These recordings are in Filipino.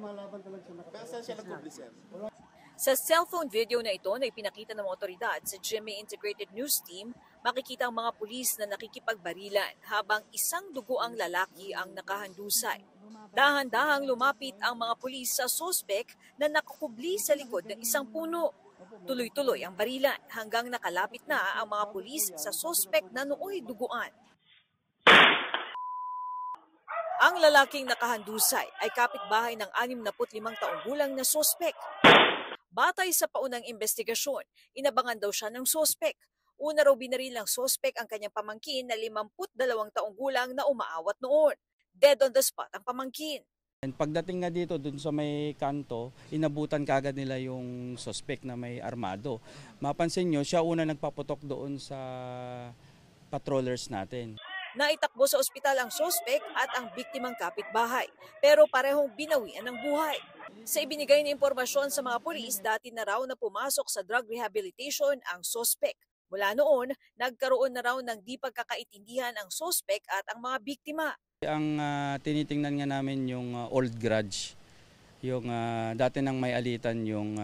Pero saan siya nag-publish yan? Sa cellphone video na ito na ipinakita ng mga otoridad sa GMA Integrated News Team, makikita ang mga pulis na nakikipagbarilan habang isang dugoang lalaki ang nakahandusay. Dahan-dahang lumapit ang mga pulis sa sospek na nakakubli sa likod ng isang puno. Tuloy-tuloy ang barilan hanggang nakalapit na ang mga pulis sa sospek na nooy duguan. Ang lalaking nakahandusay ay kapitbahay ng 65 taong gulang na sospek. Batay sa paunang investigasyon, inabangan daw siya ng sospek. Una raw binaril ng sospek ang kanyang pamangkin na 52 taong gulang na umaawat noon. Dead on the spot ang pamangkin. Pagdating nga dito, dun sa may kanto, inabutan kagad nila yung sospek na may armado. Mapansin nyo, siya una nagpaputok doon sa patrollers natin. Naitakbo sa ospital ang sospek at ang biktimang kapitbahay, pero parehong binawian ng buhay. Sa ibinigay na impormasyon sa mga pulis, dati na raw na pumasok sa drug rehabilitation ang sospek. Mula noon, nagkaroon na raw ng di pagkakaintindihan ang sospek at ang mga biktima. Ang tinitingnan nga namin yung old grudge, yung dati nang may alitan yung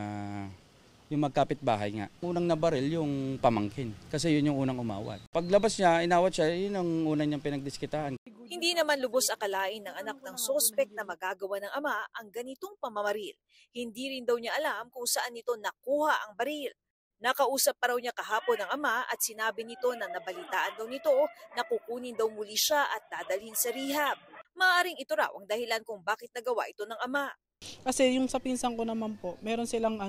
magkapitbahay nga. Unang nabaril yung pamangkin kasi yun yung unang umawat. Paglabas niya, inawat siya, yun ang unang niyang pinagdiskitaan. Hindi naman lubos akalain ng anak ng sospek na magagawa ng ama ang ganitong pamamaril. Hindi rin daw niya alam kung saan nito nakuha ang baril. Nakausap pa raw niya kahapon ng ama at sinabi nito na nabalitaan daw nito na kukunin daw muli siya at dadalhin sa rehab. Maaring ito raw ang dahilan kung bakit nagawa ito ng ama. Kasi yung sa pinsan ko naman po, meron silang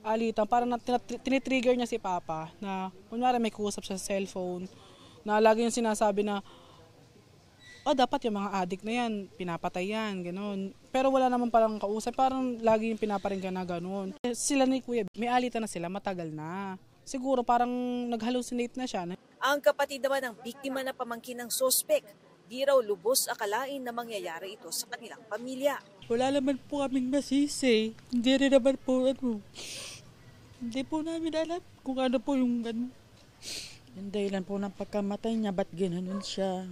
alitan, parang tinitrigger niya si Papa na kunwari may kuusap sa cellphone na lagi yung sinasabi na dapat yung mga addict na yan, pinapatay yan, gano'n. Pero wala naman palang kausap, parang lagi yung pinaparinggan na gano'n. Sila ni Kuya, may alitan na sila, matagal na. Siguro parang nag-hallucinate na siya. Ang kapatid naman ng biktima na pamangkin ng sospek, di raw lubos akalain na mangyayari ito sa kanilang pamilya. Wala naman po kaming masisi. Hindi rin naman po hindi po namin alam kung ano po yung gano'n. Yung dahilan po ng pagkamatay niya, ba't gano'n siya?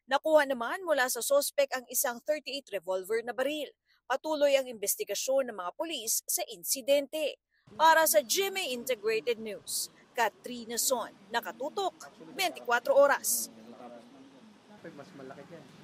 Nakuha naman mula sa sospek ang isang .38 revolver na baril. Patuloy ang investigasyon ng mga pulis sa insidente. Para sa GMA Integrated News, Katrina Son, nakatutok, 24 oras. Mas malaki yan.